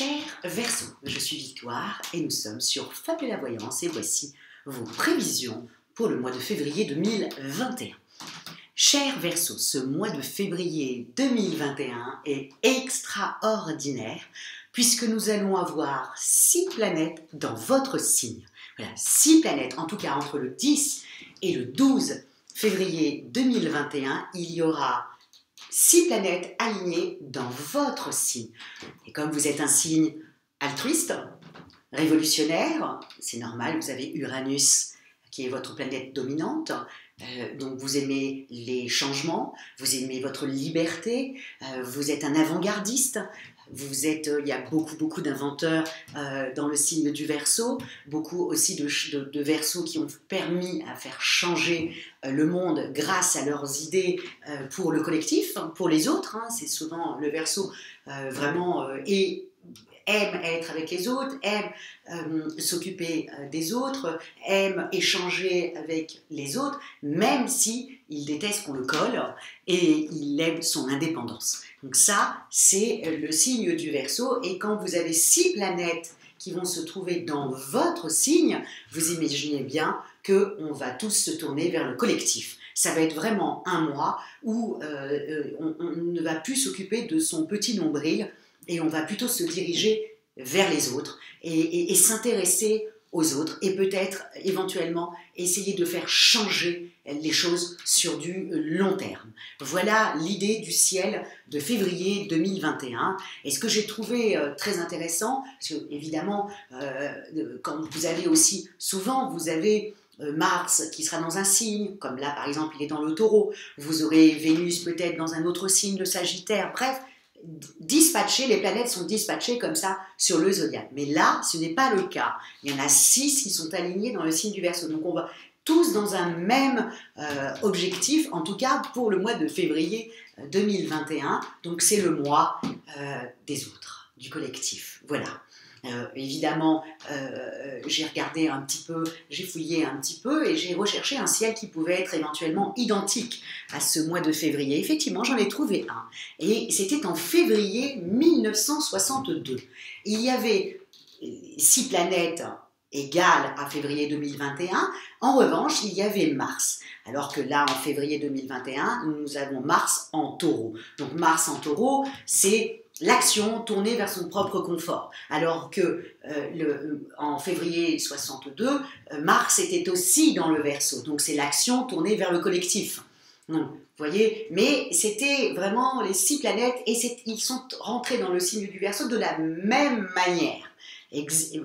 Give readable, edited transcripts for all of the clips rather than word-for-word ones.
Cher Verseau, je suis Victoire et nous sommes sur Fabiola Voyance et voici vos prévisions pour le mois de février 2021. Cher Verseau, ce mois de février 2021 est extraordinaire puisque nous allons avoir 6 planètes dans votre signe. Voilà, 6 planètes, en tout cas entre le 10 et le 12 février 2021, il y aura 6 planètes alignées dans votre signe. Et comme vous êtes un signe altruiste, révolutionnaire, c'est normal, vous avez Uranus qui est votre planète dominante, donc vous aimez les changements, vous aimez votre liberté, vous êtes un avant-gardiste, il y a beaucoup d'inventeurs dans le signe du Verseau, beaucoup aussi de Verseaux qui ont permis à faire changer le monde grâce à leurs idées pour le collectif, pour les autres. C'est souvent le Verseau vraiment aime être avec les autres, aime s'occuper des autres, aime échanger avec les autres, même si il déteste qu'on le colle et il aime son indépendance. Donc ça, c'est le signe du Verseau. Et quand vous avez 6 planètes qui vont se trouver dans votre signe, vous imaginez bien qu'on va tous se tourner vers le collectif. Ça va être vraiment un mois où on ne va plus s'occuper de son petit nombril et on va plutôt se diriger vers les autres et s'intéresser aux autres et peut-être éventuellement essayer de faire changer les choses sur du long terme. Voilà l'idée du ciel de février 2021. Et ce que j'ai trouvé très intéressant, parce que évidemment, quand vous avez aussi, souvent vous avez Mars qui sera dans un signe, comme là par exemple il est dans le Taureau, vous aurez Vénus peut-être dans un autre signe, le Sagittaire, bref, les planètes sont dispatchées comme ça sur le zodiaque. Mais là, ce n'est pas le cas. Il y en a 6 qui sont alignés dans le signe du Verseau. Donc on va tous dans un même objectif, en tout cas pour le mois de février 2021. Donc c'est le mois des autres, du collectif. Voilà. Évidemment, j'ai regardé un petit peu, j'ai fouillé un petit peu et j'ai recherché un ciel qui pouvait être éventuellement identique à ce mois de février. Effectivement, j'en ai trouvé un. Et c'était en février 1962. Il y avait 6 planètes égales à février 2021. En revanche, il y avait Mars. Alors que là, en février 2021, nous avons Mars en Taureau. Donc Mars en Taureau, c'est l'action tournée vers son propre confort. Alors que en février 62, Mars était aussi dans le Verseau. Donc c'est l'action tournée vers le collectif. Donc, vous voyez, mais c'était vraiment les 6 planètes et ils sont rentrés dans le signe du Verseau de la même manière.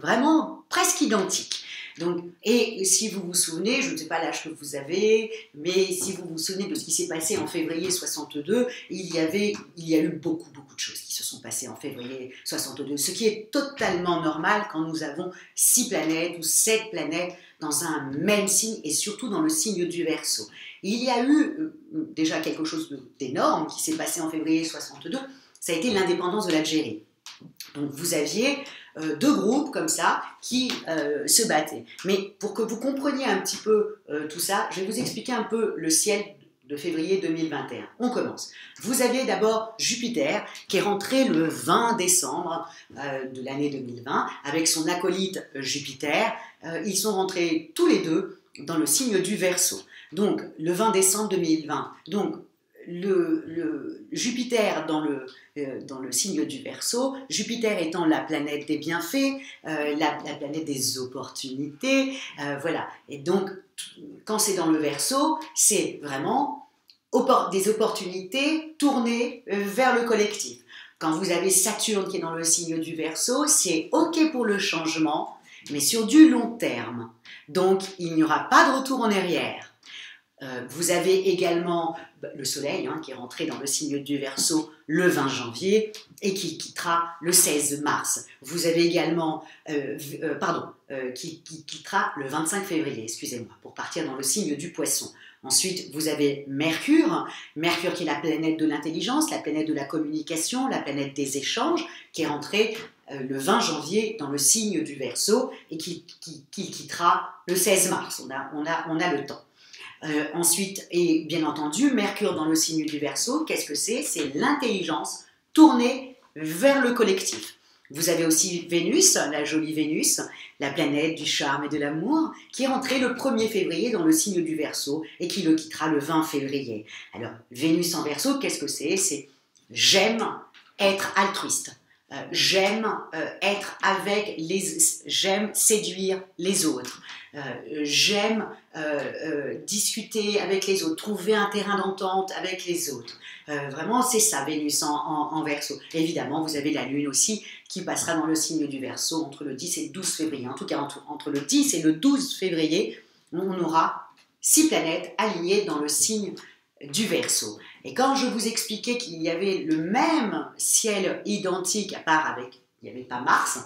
Vraiment presque identique. Donc, et si vous vous souvenez, je ne sais pas l'âge que vous avez, mais si vous vous souvenez de ce qui s'est passé en février 62, il y a eu beaucoup de choses qui se sont passées en février 62, ce qui est totalement normal quand nous avons 6 planètes ou 7 planètes dans un même signe et surtout dans le signe du Verseau. Il y a eu déjà quelque chose d'énorme qui s'est passé en février 62, ça a été l'indépendance de l'Algérie. Donc vous aviez 2 groupes comme ça qui se battaient. Mais pour que vous compreniez un petit peu tout ça, je vais vous expliquer un peu le ciel de février 2021. On commence. Vous aviez d'abord Jupiter qui est rentré le 20 décembre de l'année 2020 avec son acolyte Jupiter. Ils sont rentrés tous les deux dans le signe du Verseau. Donc le 20 décembre 2020. Donc le Jupiter dans le signe du Verseau, Jupiter étant la planète des bienfaits, la planète des opportunités, voilà. Et donc, quand c'est dans le Verseau, c'est vraiment des opportunités tournées vers le collectif. Quand vous avez Saturne qui est dans le signe du Verseau, c'est OK pour le changement, mais sur du long terme. Donc, il n'y aura pas de retour en arrière. Vous avez également le Soleil qui est rentré dans le signe du Verseau le 20 janvier et qui quittera le 16 mars. Vous avez également, qui quittera le 25 février, excusez-moi, pour partir dans le signe du Poisson. Ensuite, vous avez Mercure qui est la planète de l'intelligence, la planète de la communication, la planète des échanges, qui est rentrée le 20 janvier dans le signe du Verseau et qui quittera le 16 mars. On a le temps. Ensuite, et bien entendu, Mercure dans le signe du Verseau, qu'est-ce que c'est? C'est l'intelligence tournée vers le collectif. Vous avez aussi Vénus, la jolie Vénus, la planète du charme et de l'amour, qui est entrée le 1er février dans le signe du Verseau et qui le quittera le 20 février. Alors, Vénus en Verseau, qu'est-ce que c'est? C'est j'aime être altruiste. J'aime être avec les, j'aime séduire les autres, j'aime discuter avec les autres, trouver un terrain d'entente avec les autres. Vraiment, c'est ça, Vénus en Verseau. Évidemment, vous avez la Lune aussi qui passera dans le signe du Verseau entre le 10 et le 12 février. En tout cas, entre le 10 et le 12 février, on aura 6 planètes alignées dans le signe du Verseau. Et quand je vous expliquais qu'il y avait le même ciel identique, à part avec, il n'y avait pas Mars,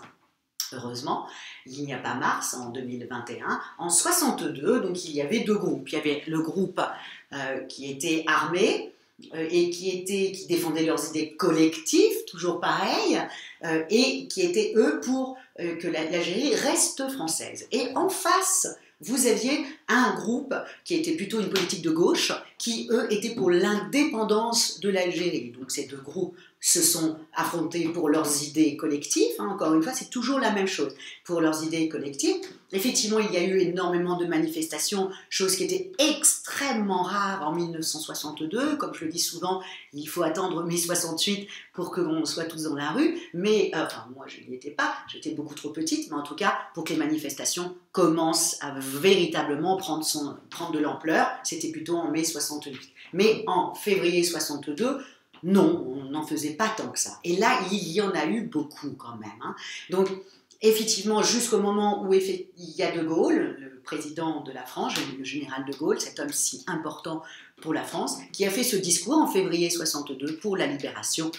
heureusement, il n'y a pas Mars en 2021, en 62, donc il y avait 2 groupes. Il y avait le groupe qui était armé et qui défendait leurs idées collectives, toujours pareil, et qui étaient eux pour que l'Algérie reste française. Et en face, vous aviez un groupe qui était plutôt une politique de gauche, qui, eux, étaient pour l'indépendance de l'Algérie. Donc ces 2 groupes se sont affrontés pour leurs idées collectives. Encore une fois, c'est toujours la même chose. Pour leurs idées collectives, effectivement, il y a eu énormément de manifestations, chose qui était extrêmement rare en 1962. Comme je le dis souvent, il faut attendre mai 68 pour que l'on soit tous dans la rue. Mais, enfin, moi, je n'y étais pas, j'étais beaucoup trop petite, mais en tout cas, pour que les manifestations commencent à véritablement prendre de l'ampleur, c'était plutôt en mai 68. Mais en février 62, non, on n'en faisait pas tant que ça. Et là, il y en a eu beaucoup quand même. Donc, effectivement, jusqu'au moment où il y a De Gaulle, le président de la France, le général De Gaulle, cet homme si important pour la France, qui a fait ce discours en février 62 pour la libération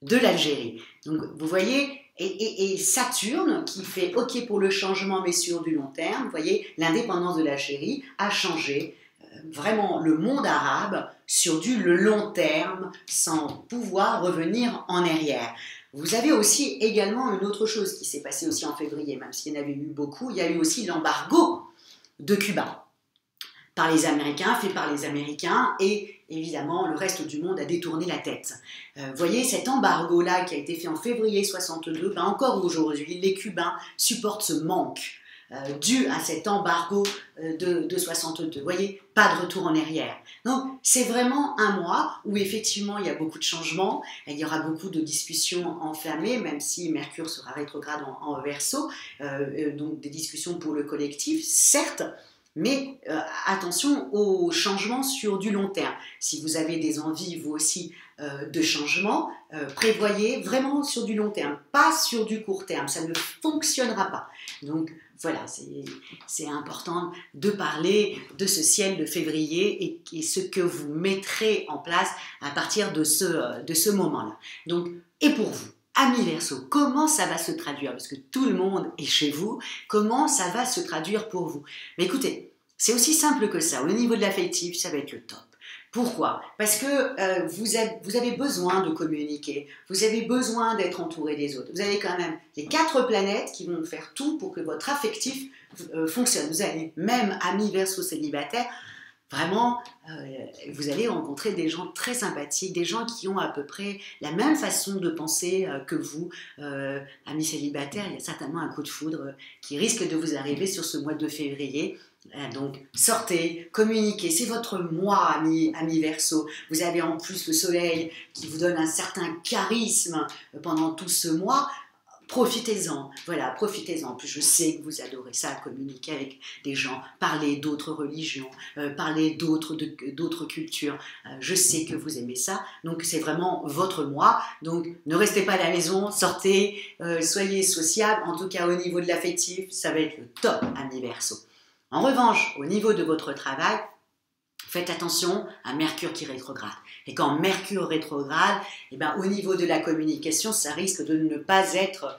de l'Algérie. Donc, vous voyez, et Saturne, qui fait OK pour le changement, mais sur du long terme, vous voyez, l'indépendance de l'Algérie a changé vraiment le monde arabe sur du long terme sans pouvoir revenir en arrière. Vous avez aussi également une autre chose qui s'est passée aussi en février, même s'il y en avait eu beaucoup, il y a eu aussi l'embargo de Cuba par les Américains, fait par les Américains, et évidemment le reste du monde a détourné la tête. Vous voyez, cet embargo-là qui a été fait en février 62, encore aujourd'hui, les Cubains supportent ce manque dû à cet embargo de 62. Vous voyez, pas de retour en arrière. Donc, c'est vraiment un mois où effectivement il y a beaucoup de changements, il y aura beaucoup de discussions enflammées, même si Mercure sera rétrograde en Verseau, donc des discussions pour le collectif, certes, mais attention aux changements sur du long terme. Si vous avez des envies, vous aussi, de changement, prévoyez vraiment sur du long terme, pas sur du court terme, ça ne fonctionnera pas. Donc voilà, c'est important de parler de ce ciel de février et ce que vous mettrez en place à partir de ce moment-là. Donc, et pour vous, amis Verseau, comment ça va se traduire? Parce que tout le monde est chez vous, comment ça va se traduire pour vous? Mais écoutez, c'est aussi simple que ça. Au niveau de l'affectif, ça va être le top. Pourquoi? Parce que vous avez besoin de communiquer, vous avez besoin d'être entouré des autres. Vous avez quand même les 4 planètes qui vont faire tout pour que votre affectif fonctionne. Vous avez même amis Verseau célibataires, vraiment, vous allez rencontrer des gens très sympathiques, des gens qui ont à peu près la même façon de penser que vous. Amis célibataires, il y a certainement un coup de foudre qui risque de vous arriver sur ce mois de février. Donc sortez, communiquez, c'est votre mois, amis Verseau. Vous avez en plus le soleil qui vous donne un certain charisme pendant tout ce mois. Profitez-en, voilà, profitez-en. En plus, je sais que vous adorez ça, communiquer avec des gens, parler d'autres religions, parler d'autres cultures. Je sais que vous aimez ça, donc c'est vraiment votre mois. Donc ne restez pas à la maison, sortez, soyez sociables. En tout cas, au niveau de l'affectif, ça va être le top, amis Verseau. En revanche, au niveau de votre travail, faites attention à Mercure qui rétrograde. Et quand Mercure rétrograde, eh ben, au niveau de la communication, ça risque de ne pas être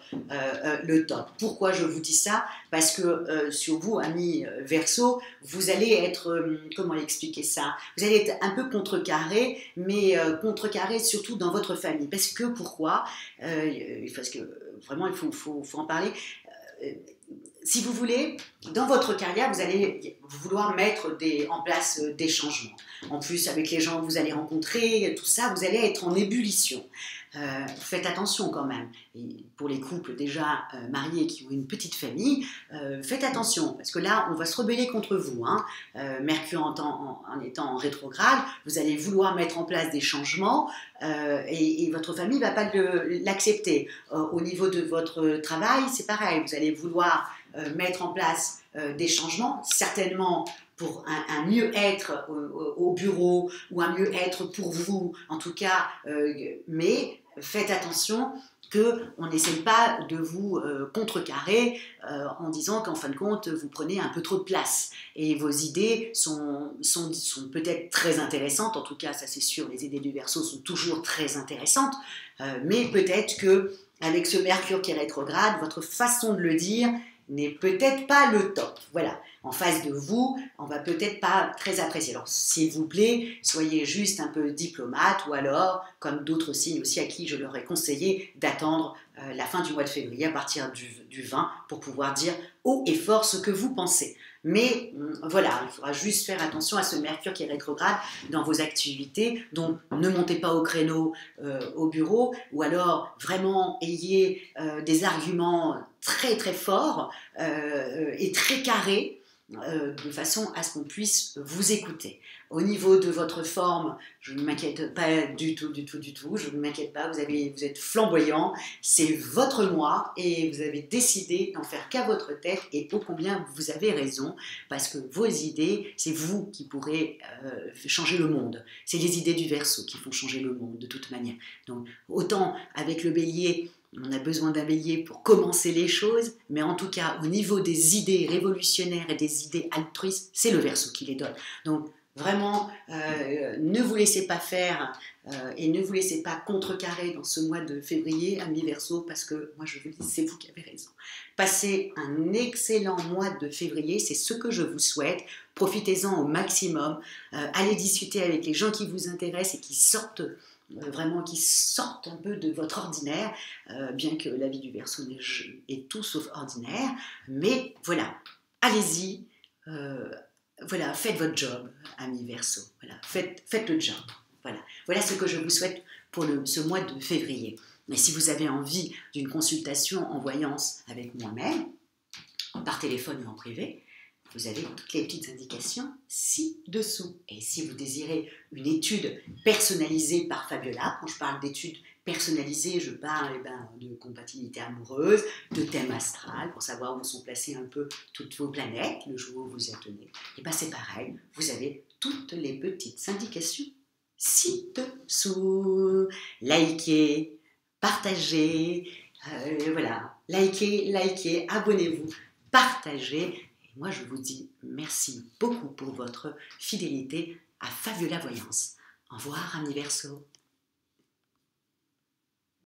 le top. Pourquoi je vous dis ça? Parce que sur vous, amis Verseau, vous allez être, comment expliquer ça? Vous allez être un peu contrecarré, mais contrecarré surtout dans votre famille. Parce que, pourquoi? Parce que vraiment, il faut en parler. Si vous voulez, dans votre carrière, vous allez vouloir mettre en place des changements. En plus, avec les gens que vous allez rencontrer, tout ça, vous allez être en ébullition. Faites attention quand même. Et pour les couples déjà mariés qui ont une petite famille, faites attention parce que là, on va se rebeller contre vous. Hein. Mercure en étant en rétrograde, vous allez vouloir mettre en place des changements et votre famille ne va pas l'accepter. Au niveau de votre travail, c'est pareil. Vous allez vouloir mettre en place des changements, certainement pour un mieux-être au bureau ou un mieux-être pour vous, en tout cas, mais faites attention qu'on n'essaye pas de vous contrecarrer en disant qu'en fin de compte, vous prenez un peu trop de place. Et vos idées sont peut-être très intéressantes, en tout cas, ça c'est sûr, les idées du Verseau sont toujours très intéressantes, mais peut-être qu'avec ce Mercure qui est rétrograde, votre façon de le dire n'est peut-être pas le top. Voilà, en face de vous, on va peut-être pas très apprécier. Alors, s'il vous plaît, soyez juste un peu diplomate ou alors, comme d'autres signes aussi à qui je leur ai conseillé d'attendre la fin du mois de février à partir du 20 pour pouvoir dire haut et fort ce que vous pensez. Mais voilà, il faudra juste faire attention à ce Mercure qui est rétrograde dans vos activités. Donc, ne montez pas au créneau au bureau ou alors vraiment ayez des arguments très très forts et très carrés de façon à ce qu'on puisse vous écouter. Au niveau de votre forme, je ne m'inquiète pas du tout, je ne m'inquiète pas, vous êtes flamboyant, c'est votre moi et vous avez décidé d'en faire qu'à votre tête et ô combien vous avez raison parce que vos idées, c'est vous qui pourrez changer le monde. C'est les idées du Verseau qui font changer le monde de toute manière. Donc autant avec le Bélier, on a besoin d'un Bélier pour commencer les choses, mais en tout cas, au niveau des idées révolutionnaires et des idées altruistes, c'est le Verseau qui les donne. Donc, vraiment, ne vous laissez pas faire et ne vous laissez pas contrecarrer dans ce mois de février, amis Verseau, parce que moi, je vous dis, c'est vous qui avez raison. Passez un excellent mois de février, c'est ce que je vous souhaite. Profitez-en au maximum. Allez discuter avec les gens qui vous intéressent et qui sortent un peu de votre ordinaire, bien que la vie du Verseau est tout sauf ordinaire, mais voilà, allez-y, voilà, faites votre job, amis Verseau, voilà, faites le job, voilà ce que je vous souhaite pour ce mois de février. Mais si vous avez envie d'une consultation en voyance avec moi-même, par téléphone ou en privé, vous avez toutes les petites indications ci-dessous. Et si vous désirez une étude personnalisée par Fabiola, quand je parle d'études personnalisées, je parle de compatibilité amoureuse, de thème astral, pour savoir où sont placées un peu toutes vos planètes, le jour où vous êtes né. Et bien c'est pareil, vous avez toutes les petites indications ci-dessous. Likez, partagez, voilà, likez, abonnez-vous, partagez. Moi, je vous dis merci beaucoup pour votre fidélité à Fabiola Voyance. Au revoir, amis Verseau.